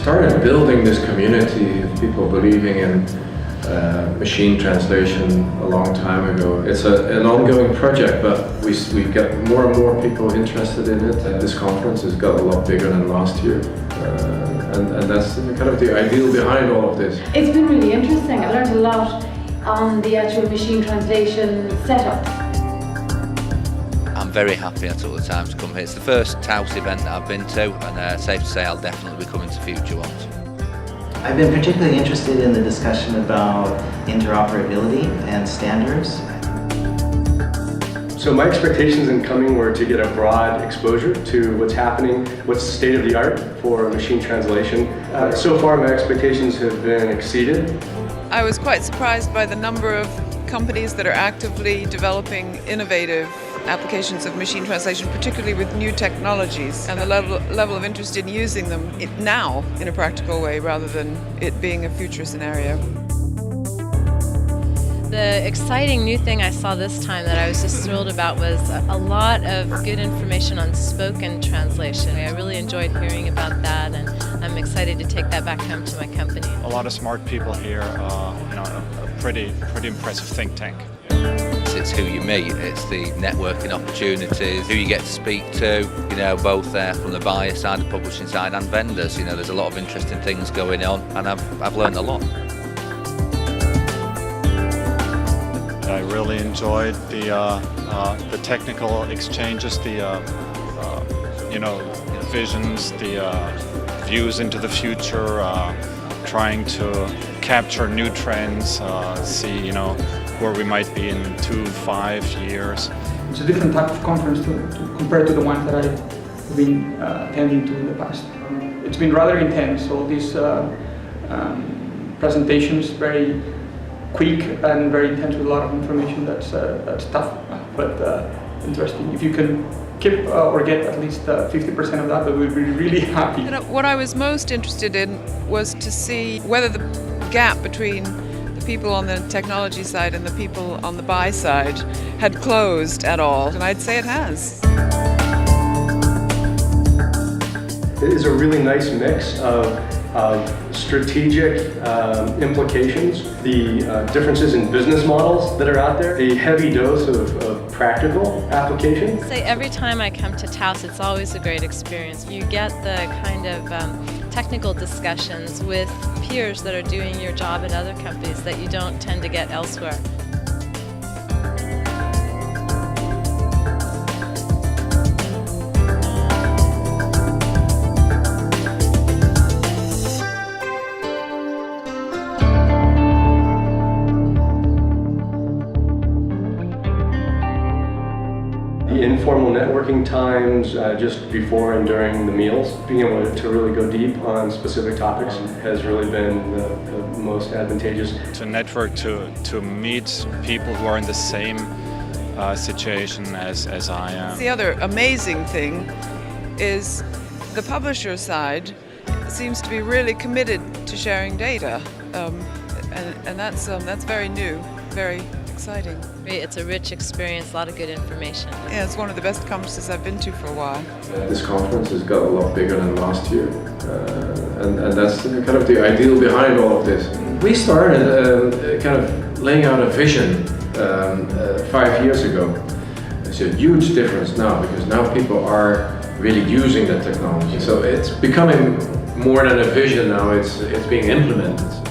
started building this community of people believing in machine translation a long time ago. It's an ongoing project, but we get more and more people interested in it. This conference has got a lot bigger than last year, and that's kind of the ideal behind all of this. It's been really interesting. I learned a lot on the actual machine translation setup. I'm very happy I took the time to come here. It's the first TAUS event that I've been to, and safe to say I'll definitely be coming to future ones. I've been particularly interested in the discussion about interoperability and standards. So my expectations in coming were to get a broad exposure to what's happening, what's the state of the art for machine translation. So far my expectations have been exceeded. I was quite surprised by the number of companies that are actively developing innovative applications of machine translation, particularly with new technologies, and the level of interest in using them now in a practical way rather than it being a future scenario. The exciting new thing I saw this time that I was just thrilled about was a lot of good information on spoken translation. I really enjoyed hearing about that, and I'm excited to take that back home to my company. A lot of smart people here, a pretty impressive think tank. It's who you meet, it's the networking opportunities, who you get to speak to, both from the buyer side, the publishing side, and vendors. There's a lot of interesting things going on, and I've learned a lot. I really enjoyed the technical exchanges, the visions, the views into the future, trying to capture new trends, see where we might be in 2-5 years. It's a different type of conference compared to the ones that I've been attending to in the past. It's been rather intense, all these presentations, very quick and very intense with a lot of information. That's tough, but interesting. If you can keep or get at least 50% of that, we would be really happy. What I was most interested in was to see whether the gap between the people on the technology side and the people on the buy side had closed at all, and I'd say it has. It is a really nice mix of strategic implications, the differences in business models that are out there, a heavy dose of practical application. Say every time I come to TAUS, it's always a great experience. You get the kind of technical discussions with peers that are doing your job at other companies that you don't tend to get elsewhere. The informal networking times just before and during the meals, being able to really go deep on specific topics has really been the most advantageous. To network, to meet people who are in the same situation as I am. The other amazing thing is the publisher side seems to be really committed to sharing data, and that's very new, very exciting. It's a rich experience, a lot of good information. Yeah, it's one of the best conferences I've been to for a while. This conference has got a lot bigger than last year, and that's kind of the ideal behind all of this. We started kind of laying out a vision 5 years ago. It's a huge difference now, because now people are really using the technology. So it's becoming more than a vision now, it's being implemented.